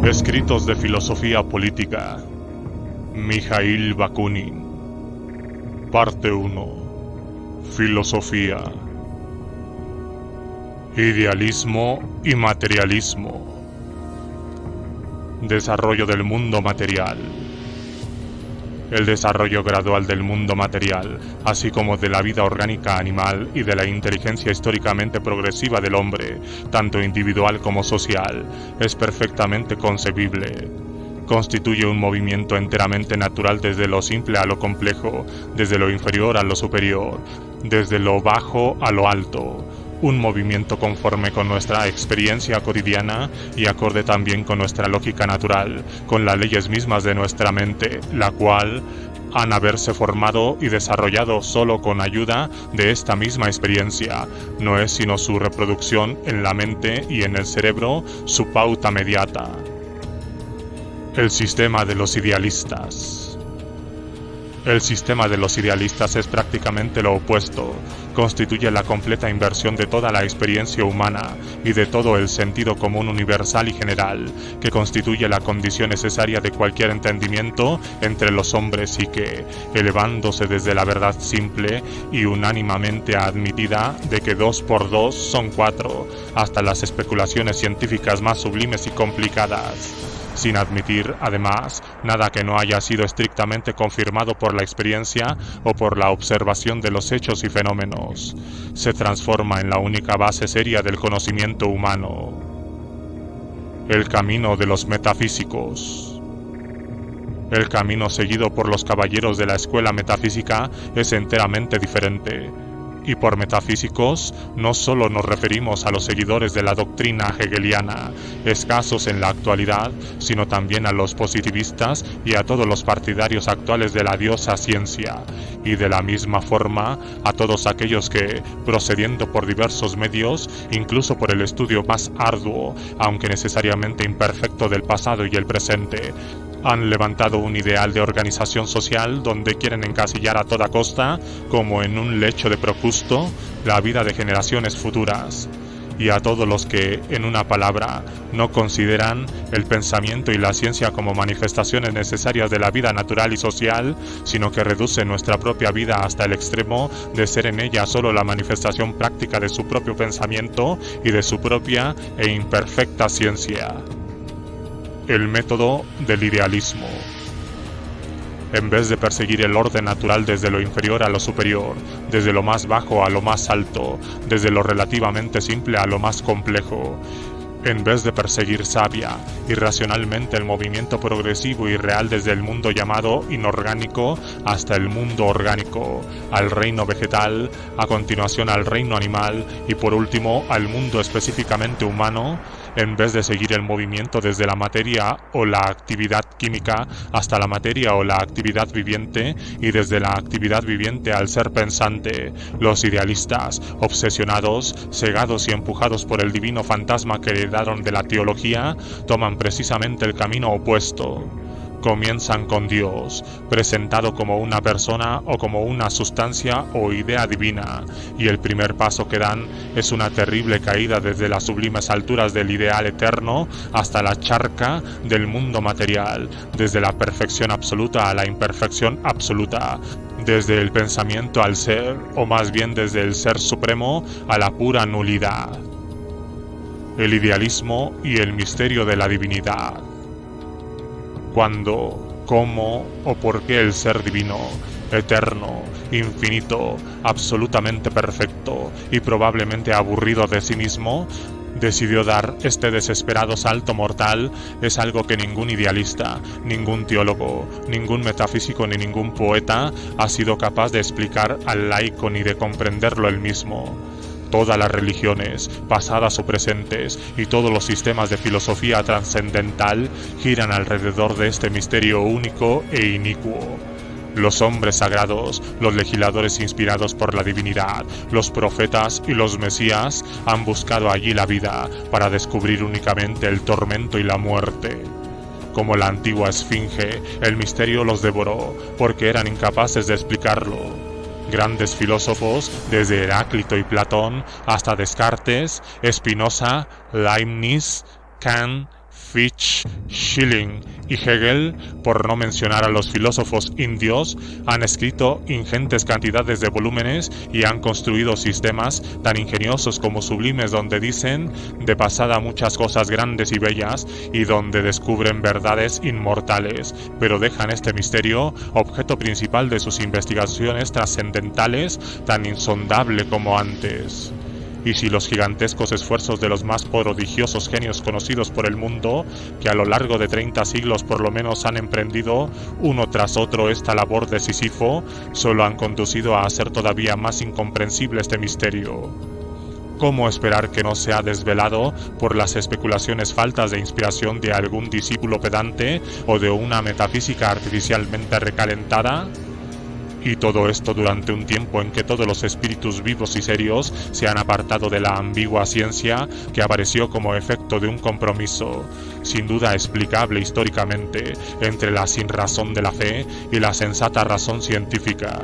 Escritos de filosofía política. Mijaíl Bakunin. Parte 1. Filosofía. Idealismo y materialismo. Desarrollo del mundo material. El desarrollo gradual del mundo material, así como de la vida orgánica animal y de la inteligencia históricamente progresiva del hombre, tanto individual como social, es perfectamente concebible. Constituye un movimiento enteramente natural desde lo simple a lo complejo, desde lo inferior a lo superior, desde lo bajo a lo alto. Un movimiento conforme con nuestra experiencia cotidiana y acorde también con nuestra lógica natural, con las leyes mismas de nuestra mente, la cual han haberse formado y desarrollado solo con ayuda de esta misma experiencia. No es sino su reproducción en la mente y en el cerebro su pauta mediata. El sistema de los idealistas. El sistema de los idealistas es prácticamente lo opuesto. Constituye la completa inversión de toda la experiencia humana y de todo el sentido común universal y general, que constituye la condición necesaria de cualquier entendimiento entre los hombres y que, elevándose desde la verdad simple y unánimamente admitida de que 2 por 2 son 4, hasta las especulaciones científicas más sublimes y complicadas, sin admitir, además, nada que no haya sido estrictamente confirmado por la experiencia o por la observación de los hechos y fenómenos, se transforma en la única base seria del conocimiento humano. El camino de los metafísicos. El camino seguido por los caballeros de la escuela metafísica es enteramente diferente. Y por metafísicos no solo nos referimos a los seguidores de la doctrina hegeliana, escasos en la actualidad, sino también a los positivistas y a todos los partidarios actuales de la diosa ciencia, y de la misma forma a todos aquellos que, procediendo por diversos medios, incluso por el estudio más arduo, aunque necesariamente imperfecto del pasado y el presente, han levantado un ideal de organización social donde quieren encasillar a toda costa, como en un lecho de Procusto, la vida de generaciones futuras. Y a todos los que, en una palabra, no consideran el pensamiento y la ciencia como manifestaciones necesarias de la vida natural y social, sino que reducen nuestra propia vida hasta el extremo de ser en ella solo la manifestación práctica de su propio pensamiento y de su propia e imperfecta ciencia. El método del idealismo. En vez de perseguir el orden natural desde lo inferior a lo superior, desde lo más bajo a lo más alto, desde lo relativamente simple a lo más complejo, en vez de perseguir sabia y racionalmente el movimiento progresivo y real desde el mundo llamado inorgánico hasta el mundo orgánico, al reino vegetal, a continuación al reino animal y por último al mundo específicamente humano, en vez de seguir el movimiento desde la materia o la actividad química hasta la materia o la actividad viviente y desde la actividad viviente al ser pensante, los idealistas, obsesionados, cegados y empujados por el divino fantasma que heredaron de la teología, toman precisamente el camino opuesto. Comienzan con Dios, presentado como una persona o como una sustancia o idea divina, y el primer paso que dan es una terrible caída desde las sublimes alturas del ideal eterno hasta la charca del mundo material, desde la perfección absoluta a la imperfección absoluta, desde el pensamiento al ser, o más bien desde el ser supremo a la pura nulidad. El idealismo y el misterio de la divinidad. ¿Cuándo, cómo o por qué el ser divino, eterno, infinito, absolutamente perfecto y probablemente aburrido de sí mismo, decidió dar este desesperado salto mortal es algo que ningún idealista, ningún teólogo, ningún metafísico ni ningún poeta ha sido capaz de explicar al laico ni de comprenderlo él mismo. Todas las religiones, pasadas o presentes, y todos los sistemas de filosofía trascendental giran alrededor de este misterio único e inicuo. Los hombres sagrados, los legisladores inspirados por la divinidad, los profetas y los mesías han buscado allí la vida para descubrir únicamente el tormento y la muerte. Como la antigua esfinge, el misterio los devoró porque eran incapaces de explicarlo. Grandes filósofos, desde Heráclito y Platón hasta Descartes, Spinoza, Leibniz, Kant, Fichte, Schelling y Hegel, por no mencionar a los filósofos indios, han escrito ingentes cantidades de volúmenes y han construido sistemas tan ingeniosos como sublimes donde dicen de pasada muchas cosas grandes y bellas y donde descubren verdades inmortales, pero dejan este misterio, objeto principal de sus investigaciones trascendentales, tan insondable como antes. Y si los gigantescos esfuerzos de los más prodigiosos genios conocidos por el mundo, que a lo largo de 30 siglos por lo menos han emprendido uno tras otro esta labor de Sísifo, solo han conducido a hacer todavía más incomprensible este misterio, ¿cómo esperar que no sea desvelado por las especulaciones faltas de inspiración de algún discípulo pedante o de una metafísica artificialmente recalentada? Y todo esto durante un tiempo en que todos los espíritus vivos y serios se han apartado de la ambigua ciencia que apareció como efecto de un compromiso, sin duda explicable históricamente, entre la sinrazón de la fe y la sensata razón científica.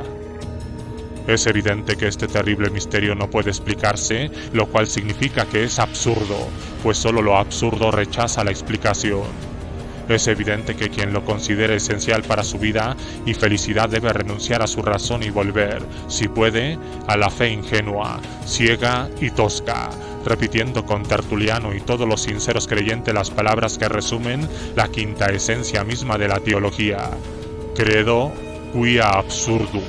Es evidente que este terrible misterio no puede explicarse, lo cual significa que es absurdo, pues solo lo absurdo rechaza la explicación. Es evidente que quien lo considere esencial para su vida y felicidad debe renunciar a su razón y volver, si puede, a la fe ingenua, ciega y tosca, repitiendo con Tertuliano y todos los sinceros creyentes las palabras que resumen la quinta esencia misma de la teología: credo quia absurdum.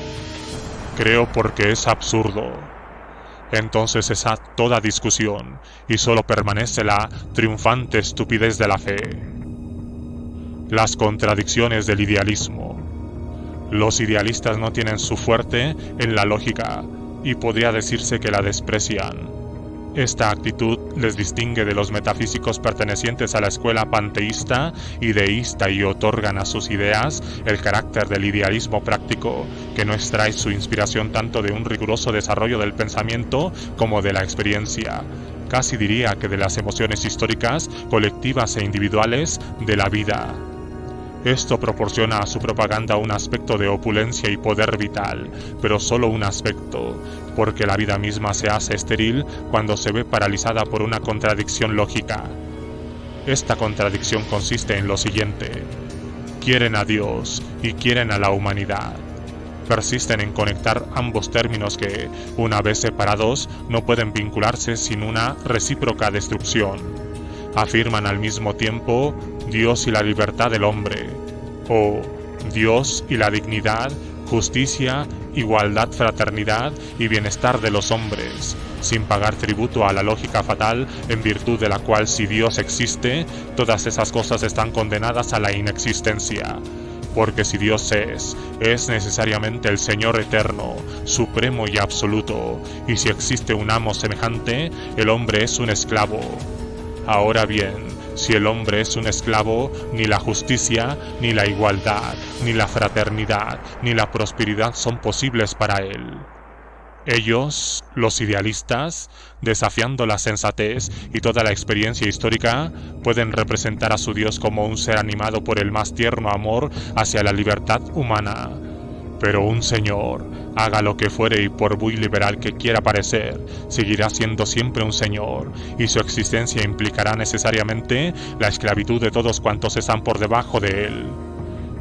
Creo porque es absurdo. Entonces cesa toda discusión y solo permanece la triunfante estupidez de la fe. Las contradicciones del idealismo. Los idealistas no tienen su fuerte en la lógica y podría decirse que la desprecian. Esta actitud les distingue de los metafísicos pertenecientes a la escuela panteísta y deísta y otorgan a sus ideas el carácter del idealismo práctico, que no extrae su inspiración tanto de un riguroso desarrollo del pensamiento como de la experiencia. Casi diría que de las emociones históricas, colectivas e individuales de la vida. Esto proporciona a su propaganda un aspecto de opulencia y poder vital, pero solo un aspecto, porque la vida misma se hace estéril cuando se ve paralizada por una contradicción lógica. Esta contradicción consiste en lo siguiente: quieren a Dios y quieren a la humanidad. Persisten en conectar ambos términos que, una vez separados, no pueden vincularse sin una recíproca destrucción. Afirman al mismo tiempo Dios y la libertad del hombre, o Dios y la dignidad, justicia, igualdad, fraternidad y bienestar de los hombres, sin pagar tributo a la lógica fatal en virtud de la cual, si Dios existe, todas esas cosas están condenadas a la inexistencia. Porque si Dios es necesariamente el Señor eterno, supremo y absoluto, y si existe un amo semejante, el hombre es un esclavo. Ahora bien, si el hombre es un esclavo, ni la justicia, ni la igualdad, ni la fraternidad, ni la prosperidad son posibles para él. Ellos, los idealistas, desafiando la sensatez y toda la experiencia histórica, pueden representar a su Dios como un ser animado por el más tierno amor hacia la libertad humana. Pero un señor, haga lo que fuere y por muy liberal que quiera parecer, seguirá siendo siempre un señor, y su existencia implicará necesariamente la esclavitud de todos cuantos están por debajo de él.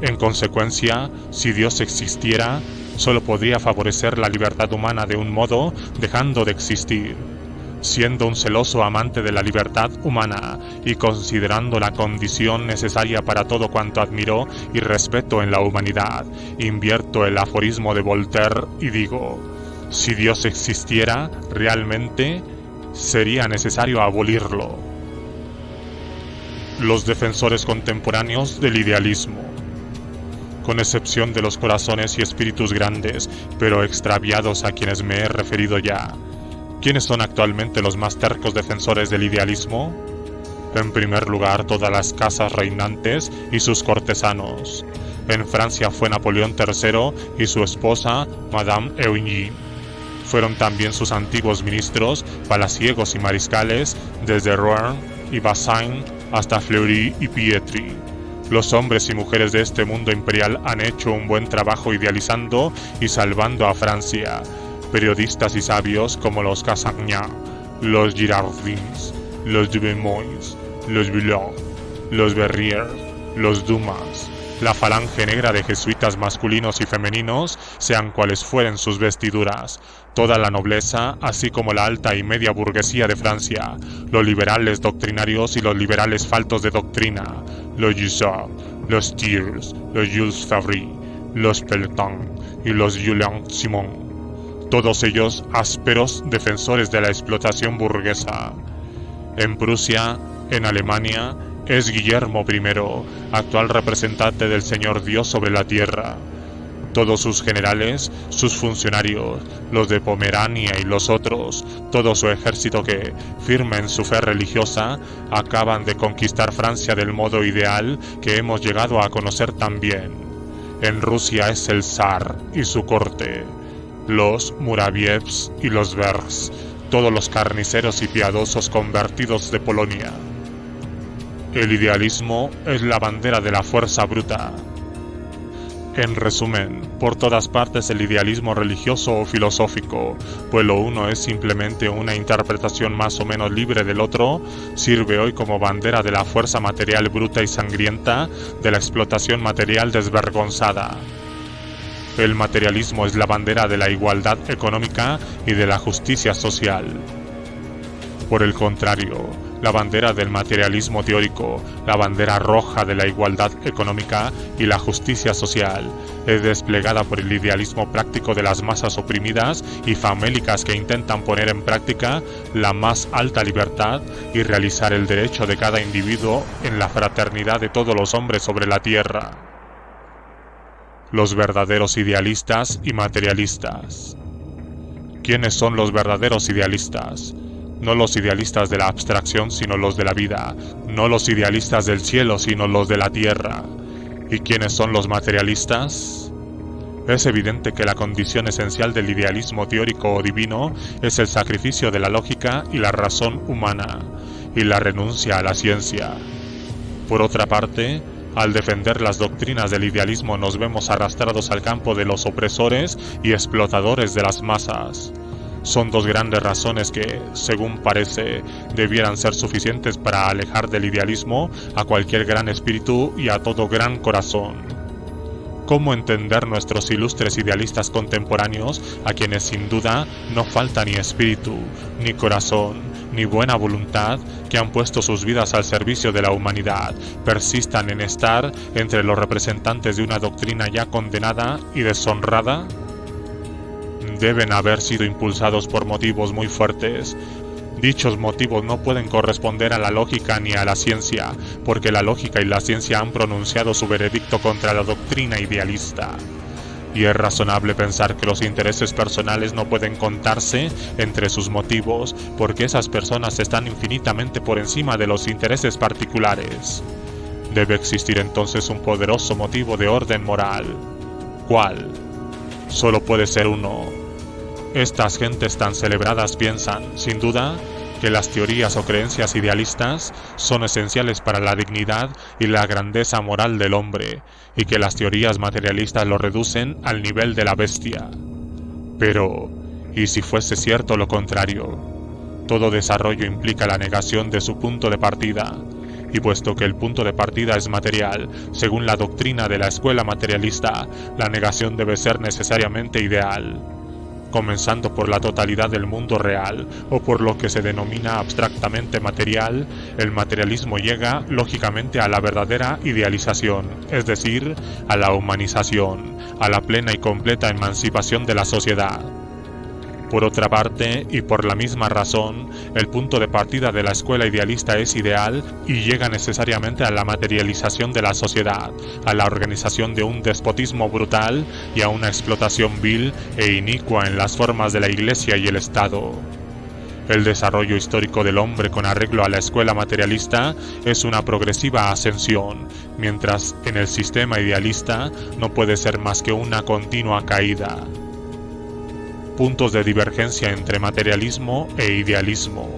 En consecuencia, si Dios existiera, solo podría favorecer la libertad humana de un modo, dejando de existir. Siendo un celoso amante de la libertad humana y considerando la condición necesaria para todo cuanto admiro y respeto en la humanidad, invierto el aforismo de Voltaire y digo: si Dios existiera realmente, sería necesario abolirlo. Los defensores contemporáneos del idealismo. Con excepción de los corazones y espíritus grandes, pero extraviados a quienes me he referido ya, ¿quiénes son actualmente los más tercos defensores del idealismo? En primer lugar, todas las casas reinantes y sus cortesanos. En Francia fue Napoleón III y su esposa, Madame Eugénie. Fueron también sus antiguos ministros, palaciegos y mariscales, desde Rouen y Bassin hasta Fleury y Pietri. Los hombres y mujeres de este mundo imperial han hecho un buen trabajo idealizando y salvando a Francia. Periodistas y sabios como los Cassagnat, los Girardins, los Duvernois, los Villon, los Berriers, los Dumas, la falange negra de jesuitas masculinos y femeninos, sean cuales fueren sus vestiduras, toda la nobleza, así como la alta y media burguesía de Francia, los liberales doctrinarios y los liberales faltos de doctrina, los Jussard, los Thiers, los Jules Favre, los Pelletan y los Julian Simon, todos ellos ásperos defensores de la explotación burguesa. En Prusia, en Alemania, es Guillermo I, actual representante del Señor Dios sobre la tierra. Todos sus generales, sus funcionarios, los de Pomerania y los otros, todo su ejército que, firme en su fe religiosa, acaban de conquistar Francia del modo ideal que hemos llegado a conocer tan bien. En Rusia es el zar y su corte, los Muravievs y los Bergs, todos los carniceros y piadosos convertidos de Polonia. El idealismo es la bandera de la fuerza bruta. En resumen, por todas partes el idealismo religioso o filosófico, pues lo uno es simplemente una interpretación más o menos libre del otro, sirve hoy como bandera de la fuerza material bruta y sangrienta, de la explotación material desvergonzada. El materialismo es la bandera de la igualdad económica y de la justicia social. Por el contrario, la bandera del materialismo teórico, la bandera roja de la igualdad económica y la justicia social, es desplegada por el idealismo práctico de las masas oprimidas y famélicas que intentan poner en práctica la más alta libertad y realizar el derecho de cada individuo en la fraternidad de todos los hombres sobre la tierra. Los verdaderos idealistas y materialistas. ¿Quiénes son los verdaderos idealistas? No los idealistas de la abstracción, sino los de la vida, no los idealistas del cielo, sino los de la tierra. ¿Y quiénes son los materialistas? Es evidente que la condición esencial del idealismo teórico o divino es el sacrificio de la lógica y la razón humana, y la renuncia a la ciencia. Por otra parte, al defender las doctrinas del idealismo nos vemos arrastrados al campo de los opresores y explotadores de las masas. Son dos grandes razones que, según parece, debieran ser suficientes para alejar del idealismo a cualquier gran espíritu y a todo gran corazón. ¿Cómo entender nuestros ilustres idealistas contemporáneos, a quienes sin duda no falta ni espíritu, ni corazón, ni buena voluntad, que han puesto sus vidas al servicio de la humanidad, persistan en estar entre los representantes de una doctrina ya condenada y deshonrada? Deben haber sido impulsados por motivos muy fuertes. Dichos motivos no pueden corresponder a la lógica ni a la ciencia, porque la lógica y la ciencia han pronunciado su veredicto contra la doctrina idealista. Y es razonable pensar que los intereses personales no pueden contarse entre sus motivos, porque esas personas están infinitamente por encima de los intereses particulares. Debe existir entonces un poderoso motivo de orden moral. ¿Cuál? Solo puede ser uno. Estas gentes tan celebradas piensan, sin duda, que las teorías o creencias idealistas son esenciales para la dignidad y la grandeza moral del hombre, y que las teorías materialistas lo reducen al nivel de la bestia. Pero, ¿y si fuese cierto lo contrario? Todo desarrollo implica la negación de su punto de partida, y puesto que el punto de partida es material, según la doctrina de la escuela materialista, la negación debe ser necesariamente ideal. Comenzando por la totalidad del mundo real, o por lo que se denomina abstractamente material, el materialismo llega, lógicamente, a la verdadera idealización, es decir, a la humanización, a la plena y completa emancipación de la sociedad. Por otra parte, y por la misma razón, el punto de partida de la escuela idealista es ideal y llega necesariamente a la materialización de la sociedad, a la organización de un despotismo brutal y a una explotación vil e inicua en las formas de la Iglesia y el Estado. El desarrollo histórico del hombre con arreglo a la escuela materialista es una progresiva ascensión, mientras en el sistema idealista no puede ser más que una continua caída. Puntos de divergencia entre materialismo e idealismo.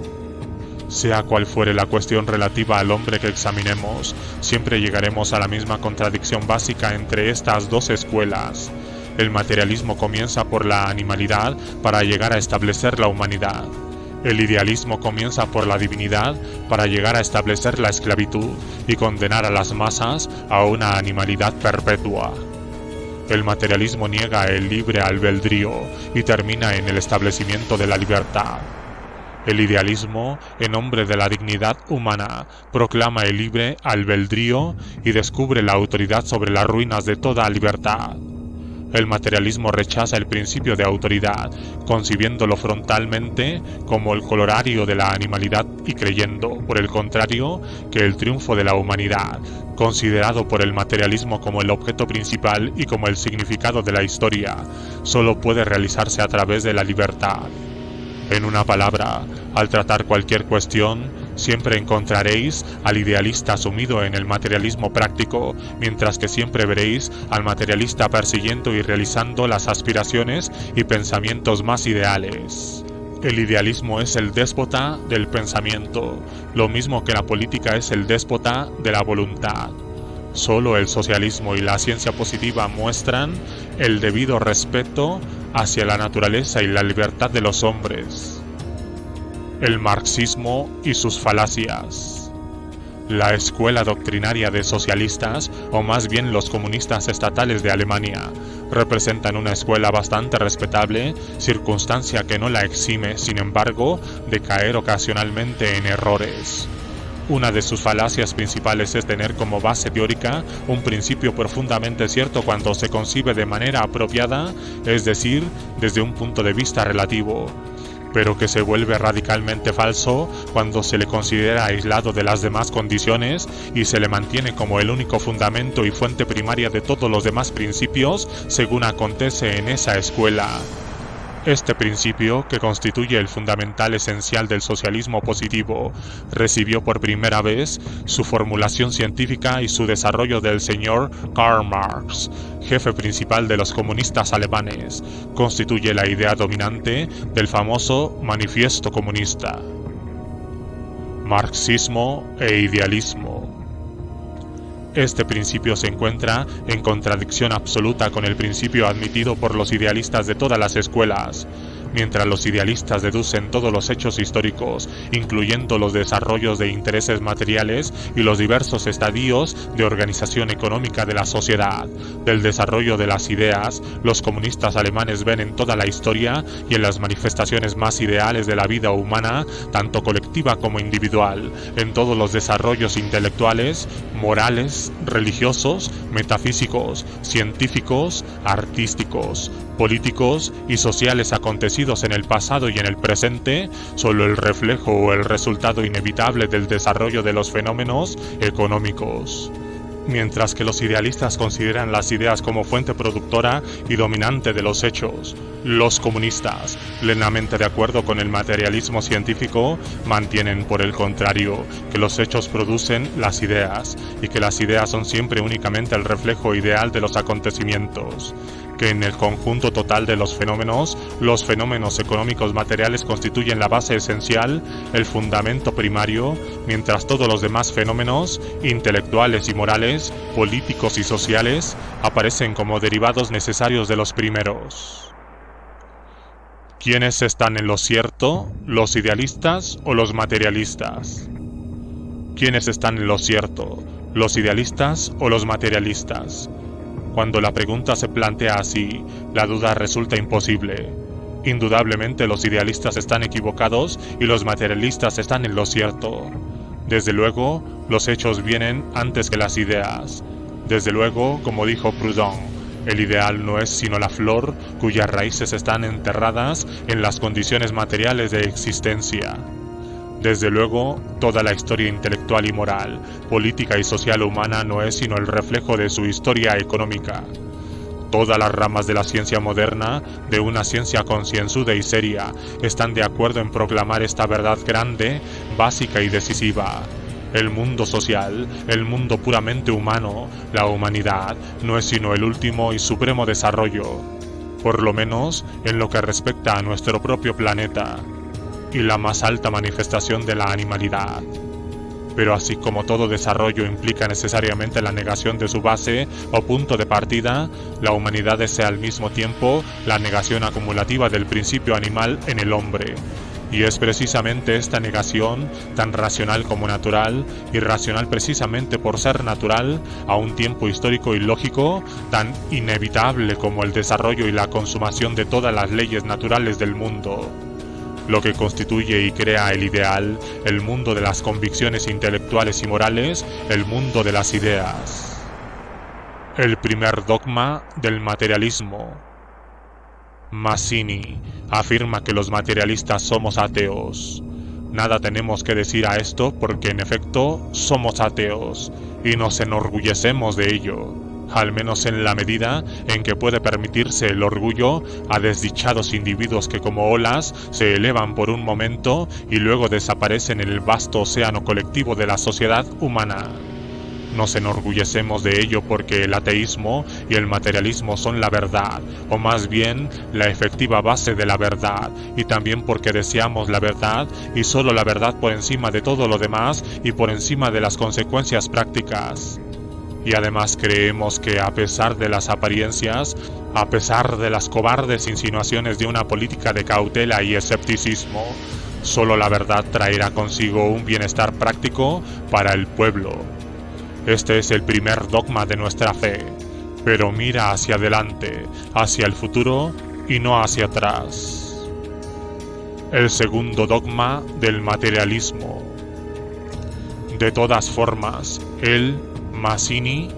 Sea cual fuere la cuestión relativa al hombre que examinemos, siempre llegaremos a la misma contradicción básica entre estas dos escuelas. El materialismo comienza por la animalidad para llegar a establecer la humanidad. El idealismo comienza por la divinidad para llegar a establecer la esclavitud y condenar a las masas a una animalidad perpetua. El materialismo niega el libre albedrío y termina en el establecimiento de la libertad. El idealismo, en nombre de la dignidad humana, proclama el libre albedrío y descubre la autoridad sobre las ruinas de toda libertad. El materialismo rechaza el principio de autoridad, concibiéndolo frontalmente como el corolario de la animalidad y creyendo, por el contrario, que el triunfo de la humanidad, considerado por el materialismo como el objeto principal y como el significado de la historia, solo puede realizarse a través de la libertad. En una palabra, al tratar cualquier cuestión, siempre encontraréis al idealista sumido en el materialismo práctico, mientras que siempre veréis al materialista persiguiendo y realizando las aspiraciones y pensamientos más ideales. El idealismo es el déspota del pensamiento, lo mismo que la política es el déspota de la voluntad. Solo el socialismo y la ciencia positiva muestran el debido respeto hacia la naturaleza y la libertad de los hombres. El marxismo y sus falacias. La escuela doctrinaria de socialistas, o más bien los comunistas estatales de Alemania, representan una escuela bastante respetable, circunstancia que no la exime, sin embargo, de caer ocasionalmente en errores. Una de sus falacias principales es tener como base teórica un principio profundamente cierto cuando se concibe de manera apropiada, es decir, desde un punto de vista relativo, pero que se vuelve radicalmente falso cuando se le considera aislado de las demás condiciones y se le mantiene como el único fundamento y fuente primaria de todos los demás principios, según acontece en esa escuela. Este principio, que constituye el fundamental esencial del socialismo positivo, recibió por primera vez su formulación científica y su desarrollo del señor Karl Marx, jefe principal de los comunistas alemanes. Constituye la idea dominante del famoso Manifiesto Comunista. Marxismo e idealismo. Este principio se encuentra en contradicción absoluta con el principio admitido por los idealistas de todas las escuelas. Mientras los idealistas deducen todos los hechos históricos, incluyendo los desarrollos de intereses materiales y los diversos estadios de organización económica de la sociedad, del desarrollo de las ideas, los comunistas alemanes ven en toda la historia y en las manifestaciones más ideales de la vida humana, tanto colectiva como individual, en todos los desarrollos intelectuales, morales, religiosos, metafísicos, científicos, artísticos, políticos y sociales acontecidos en el pasado y en el presente, solo el reflejo o el resultado inevitable del desarrollo de los fenómenos económicos. Mientras que los idealistas consideran las ideas como fuente productora y dominante de los hechos, los comunistas, plenamente de acuerdo con el materialismo científico, mantienen por el contrario que los hechos producen las ideas y que las ideas son siempre únicamente el reflejo ideal de los acontecimientos, que en el conjunto total de los fenómenos económicos materiales constituyen la base esencial, el fundamento primario, mientras todos los demás fenómenos intelectuales y morales, políticos y sociales aparecen como derivados necesarios de los primeros. ¿Quiénes están en lo cierto, los idealistas o los materialistas? ¿Quiénes están en lo cierto, los idealistas o los materialistas? Cuando la pregunta se plantea así, la duda resulta imposible. Indudablemente los idealistas están equivocados y los materialistas están en lo cierto. Desde luego, los hechos vienen antes que las ideas. Desde luego, como dijo Proudhon, el ideal no es sino la flor cuyas raíces están enterradas en las condiciones materiales de existencia. Desde luego, toda la historia intelectual y moral, política y social humana no es sino el reflejo de su historia económica. Todas las ramas de la ciencia moderna, de una ciencia concienzuda y seria, están de acuerdo en proclamar esta verdad grande, básica y decisiva. El mundo social, el mundo puramente humano, la humanidad, no es sino el último y supremo desarrollo, por lo menos en lo que respecta a nuestro propio planeta, y la más alta manifestación de la animalidad. Pero así como todo desarrollo implica necesariamente la negación de su base o punto de partida, la humanidad desea al mismo tiempo la negación acumulativa del principio animal en el hombre. Y es precisamente esta negación, tan racional como natural, irracional precisamente por ser natural, a un tiempo histórico y lógico, tan inevitable como el desarrollo y la consumación de todas las leyes naturales del mundo, lo que constituye y crea el ideal, el mundo de las convicciones intelectuales y morales, el mundo de las ideas. El primer dogma del materialismo. Mazzini afirma que los materialistas somos ateos. Nada tenemos que decir a esto porque en efecto somos ateos y nos enorgullecemos de ello, al menos en la medida en que puede permitirse el orgullo a desdichados individuos que como olas se elevan por un momento y luego desaparecen en el vasto océano colectivo de la sociedad humana. Nos enorgullecemos de ello porque el ateísmo y el materialismo son la verdad, o más bien la efectiva base de la verdad, y también porque deseamos la verdad y solo la verdad por encima de todo lo demás y por encima de las consecuencias prácticas. Y además creemos que a pesar de las apariencias, a pesar de las cobardes insinuaciones de una política de cautela y escepticismo, solo la verdad traerá consigo un bienestar práctico para el pueblo. Este es el primer dogma de nuestra fe, pero mira hacia adelante, hacia el futuro y no hacia atrás. El segundo dogma del materialismo. De todas formas, Mazzini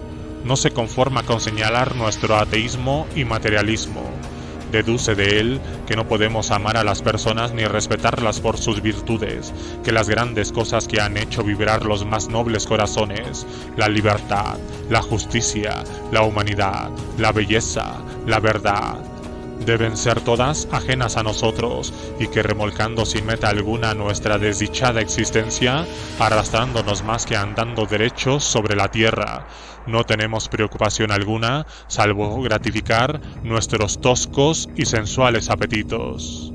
no se conforma con señalar nuestro ateísmo y materialismo. Deduce de él que no podemos amar a las personas ni respetarlas por sus virtudes, que las grandes cosas que han hecho vibrar los más nobles corazones, la libertad, la justicia, la humanidad, la belleza, la verdad, deben ser todas ajenas a nosotros y que remolcando sin meta alguna nuestra desdichada existencia, arrastrándonos más que andando derechos sobre la tierra, no tenemos preocupación alguna salvo gratificar nuestros toscos y sensuales apetitos.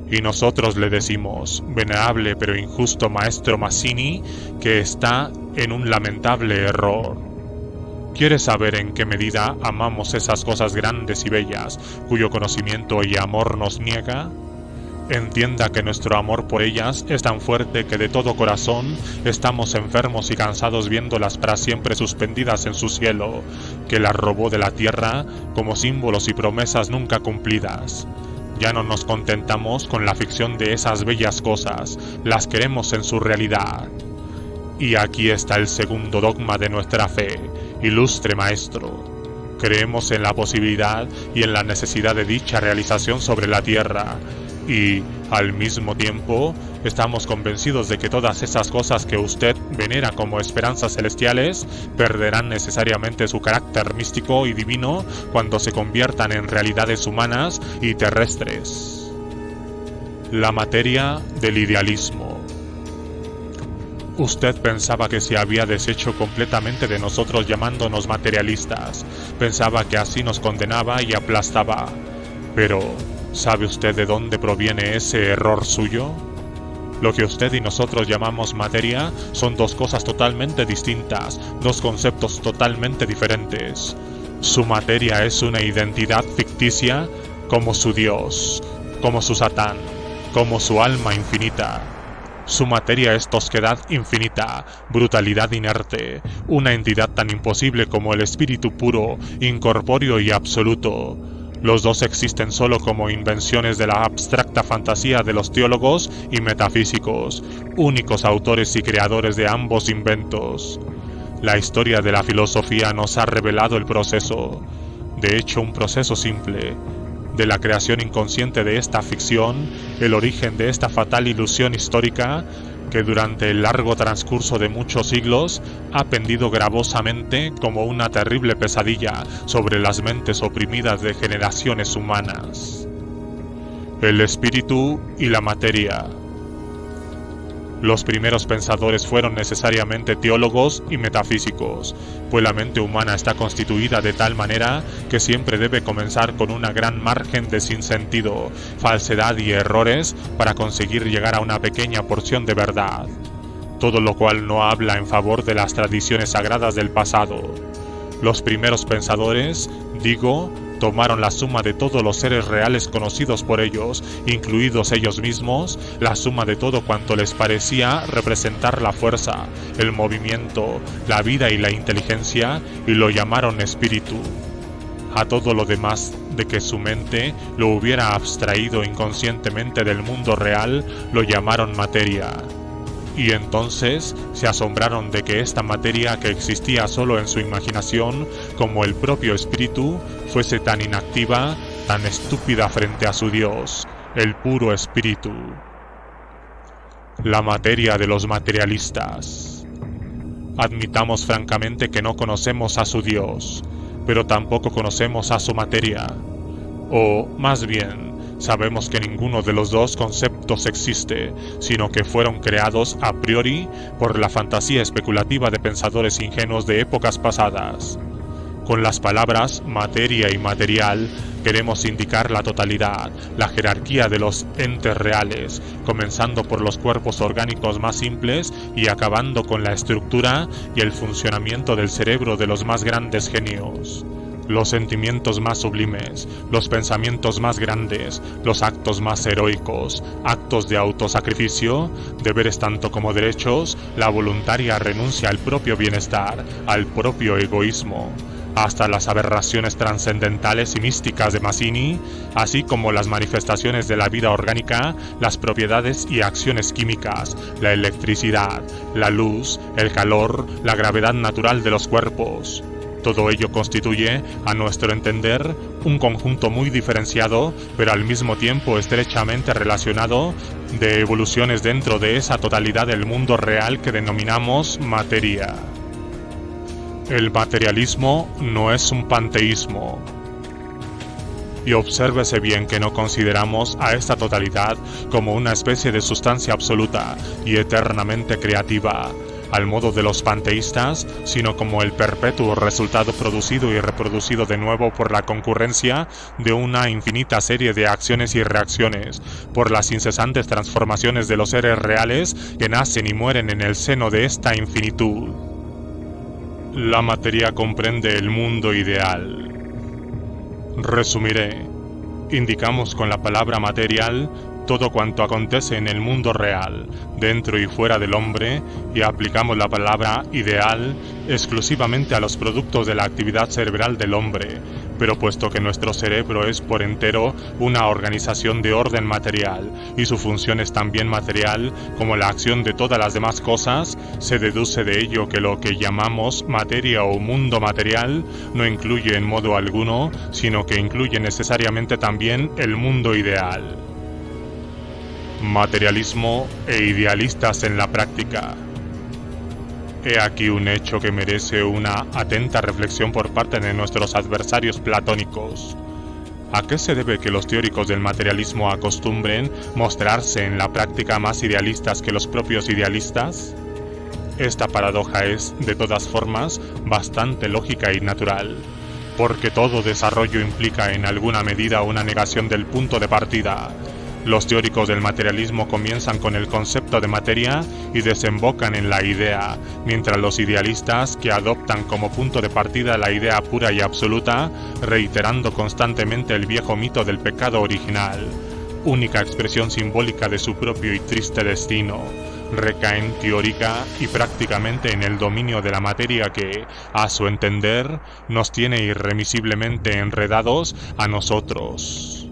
Y nosotros le decimos, venerable pero injusto maestro Mazzini, que está en un lamentable error. ¿Quiere saber en qué medida amamos esas cosas grandes y bellas, cuyo conocimiento y amor nos niega? Entienda que nuestro amor por ellas es tan fuerte que de todo corazón estamos enfermos y cansados viéndolas para siempre suspendidas en su cielo, que las robó de la tierra como símbolos y promesas nunca cumplidas. Ya no nos contentamos con la ficción de esas bellas cosas, las queremos en su realidad. Y aquí está el segundo dogma de nuestra fe, ilustre maestro. Creemos en la posibilidad y en la necesidad de dicha realización sobre la tierra, y, al mismo tiempo, estamos convencidos de que todas esas cosas que usted venera como esperanzas celestiales perderán necesariamente su carácter místico y divino cuando se conviertan en realidades humanas y terrestres. La materia del idealismo. Usted pensaba que se había deshecho completamente de nosotros llamándonos materialistas. Pensaba que así nos condenaba y aplastaba. Pero, ¿sabe usted de dónde proviene ese error suyo? Lo que usted y nosotros llamamos materia son dos cosas totalmente distintas, dos conceptos totalmente diferentes. Su materia es una identidad ficticia como su Dios, como su Satán, como su alma infinita. Su materia es tosquedad infinita, brutalidad inerte, una entidad tan imposible como el espíritu puro, incorpóreo y absoluto. Los dos existen solo como invenciones de la abstracta fantasía de los teólogos y metafísicos, únicos autores y creadores de ambos inventos. La historia de la filosofía nos ha revelado el proceso, de hecho un proceso simple, de la creación inconsciente de esta ficción, el origen de esta fatal ilusión histórica que durante el largo transcurso de muchos siglos ha pendido gravosamente como una terrible pesadilla sobre las mentes oprimidas de generaciones humanas. El espíritu y la materia. Los primeros pensadores fueron necesariamente teólogos y metafísicos, pues la mente humana está constituida de tal manera que siempre debe comenzar con una gran margen de sinsentido, falsedad y errores para conseguir llegar a una pequeña porción de verdad, todo lo cual no habla en favor de las tradiciones sagradas del pasado. Los primeros pensadores, digo, tomaron la suma de todos los seres reales conocidos por ellos, incluidos ellos mismos, la suma de todo cuanto les parecía representar la fuerza, el movimiento, la vida y la inteligencia, y lo llamaron espíritu. A todo lo demás de que su mente lo hubiera abstraído inconscientemente del mundo real, lo llamaron materia. Y entonces se asombraron de que esta materia que existía solo en su imaginación, como el propio espíritu, fuese tan inactiva, tan estúpida frente a su Dios, el puro espíritu. La materia de los materialistas. Admitamos francamente que no conocemos a su Dios, pero tampoco conocemos a su materia. O, más bien, sabemos que ninguno de los dos conceptos existe, sino que fueron creados a priori por la fantasía especulativa de pensadores ingenuos de épocas pasadas. Con las palabras materia y material queremos indicar la totalidad, la jerarquía de los entes reales, comenzando por los cuerpos orgánicos más simples y acabando con la estructura y el funcionamiento del cerebro de los más grandes genios. Los sentimientos más sublimes, los pensamientos más grandes, los actos más heroicos, actos de autosacrificio, deberes tanto como derechos, la voluntaria renuncia al propio bienestar, al propio egoísmo, hasta las aberraciones trascendentales y místicas de Mazzini, así como las manifestaciones de la vida orgánica, las propiedades y acciones químicas, la electricidad, la luz, el calor, la gravedad natural de los cuerpos. Todo ello constituye, a nuestro entender, un conjunto muy diferenciado, pero al mismo tiempo estrechamente relacionado, de evoluciones dentro de esa totalidad del mundo real que denominamos materia. El materialismo no es un panteísmo. Y obsérvese bien que no consideramos a esta totalidad como una especie de sustancia absoluta y eternamente creativa, al modo de los panteístas, sino como el perpetuo resultado producido y reproducido de nuevo por la concurrencia de una infinita serie de acciones y reacciones, por las incesantes transformaciones de los seres reales que nacen y mueren en el seno de esta infinitud. La materia comprende el mundo ideal. Resumiré. Indicamos con la palabra material todo cuanto acontece en el mundo real, dentro y fuera del hombre, y aplicamos la palabra ideal exclusivamente a los productos de la actividad cerebral del hombre, pero puesto que nuestro cerebro es por entero una organización de orden material, y su función es también material como la acción de todas las demás cosas, se deduce de ello que lo que llamamos materia o mundo material no incluye en modo alguno, sino que incluye necesariamente también el mundo ideal. Materialismo e idealistas en la práctica. He aquí un hecho que merece una atenta reflexión por parte de nuestros adversarios platónicos. ¿A qué se debe que los teóricos del materialismo acostumbren mostrarse en la práctica más idealistas que los propios idealistas? Esta paradoja es, de todas formas, bastante lógica y natural, porque todo desarrollo implica en alguna medida una negación del punto de partida. Los teóricos del materialismo comienzan con el concepto de materia y desembocan en la idea, mientras los idealistas, que adoptan como punto de partida la idea pura y absoluta, reiterando constantemente el viejo mito del pecado original, única expresión simbólica de su propio y triste destino, recaen teórica y prácticamente en el dominio de la materia que, a su entender, nos tiene irremisiblemente enredados a nosotros.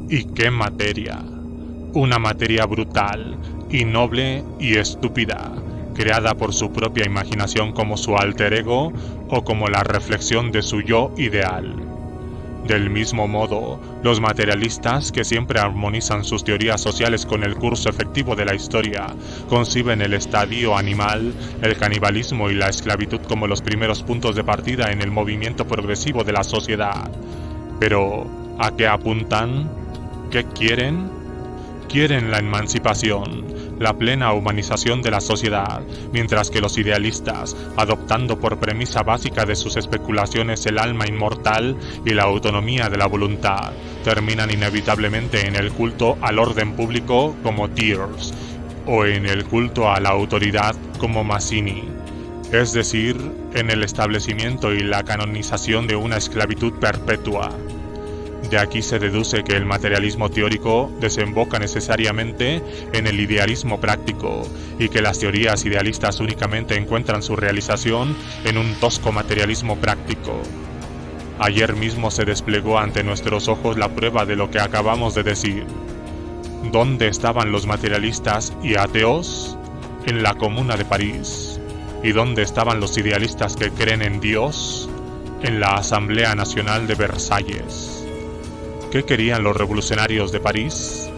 ¿Y qué materia? Una materia brutal, innoble y estúpida, creada por su propia imaginación como su alter ego o como la reflexión de su yo ideal. Del mismo modo, los materialistas, que siempre armonizan sus teorías sociales con el curso efectivo de la historia, conciben el estadio animal, el canibalismo y la esclavitud como los primeros puntos de partida en el movimiento progresivo de la sociedad. Pero, ¿a qué apuntan? ¿Qué quieren? Quieren la emancipación, la plena humanización de la sociedad, mientras que los idealistas, adoptando por premisa básica de sus especulaciones el alma inmortal y la autonomía de la voluntad, terminan inevitablemente en el culto al orden público como Thiers, o en el culto a la autoridad como Mazzini, es decir, en el establecimiento y la canonización de una esclavitud perpetua. De aquí se deduce que el materialismo teórico desemboca necesariamente en el idealismo práctico y que las teorías idealistas únicamente encuentran su realización en un tosco materialismo práctico. Ayer mismo se desplegó ante nuestros ojos la prueba de lo que acabamos de decir. ¿Dónde estaban los materialistas y ateos? En la Comuna de París. ¿Y dónde estaban los idealistas que creen en Dios? En la Asamblea Nacional de Versalles. ¿Qué querían los revolucionarios de París?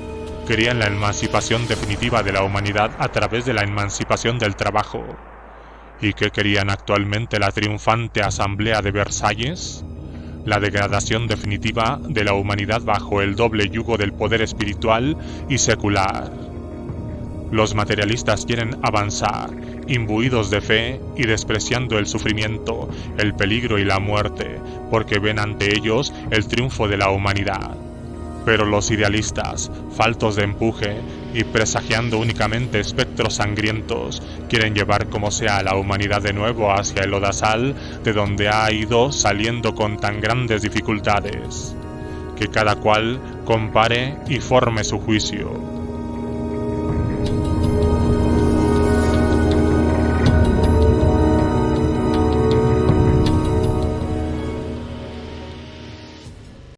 Querían la emancipación definitiva de la humanidad a través de la emancipación del trabajo. ¿Y qué querían actualmente la triunfante Asamblea de Versalles? La degradación definitiva de la humanidad bajo el doble yugo del poder espiritual y secular. Los materialistas quieren avanzar, imbuidos de fe y despreciando el sufrimiento, el peligro y la muerte, porque ven ante ellos el triunfo de la humanidad. Pero los idealistas, faltos de empuje y presagiando únicamente espectros sangrientos, quieren llevar como sea a la humanidad de nuevo hacia el lodazal de donde ha ido saliendo con tan grandes dificultades. Que cada cual compare y forme su juicio.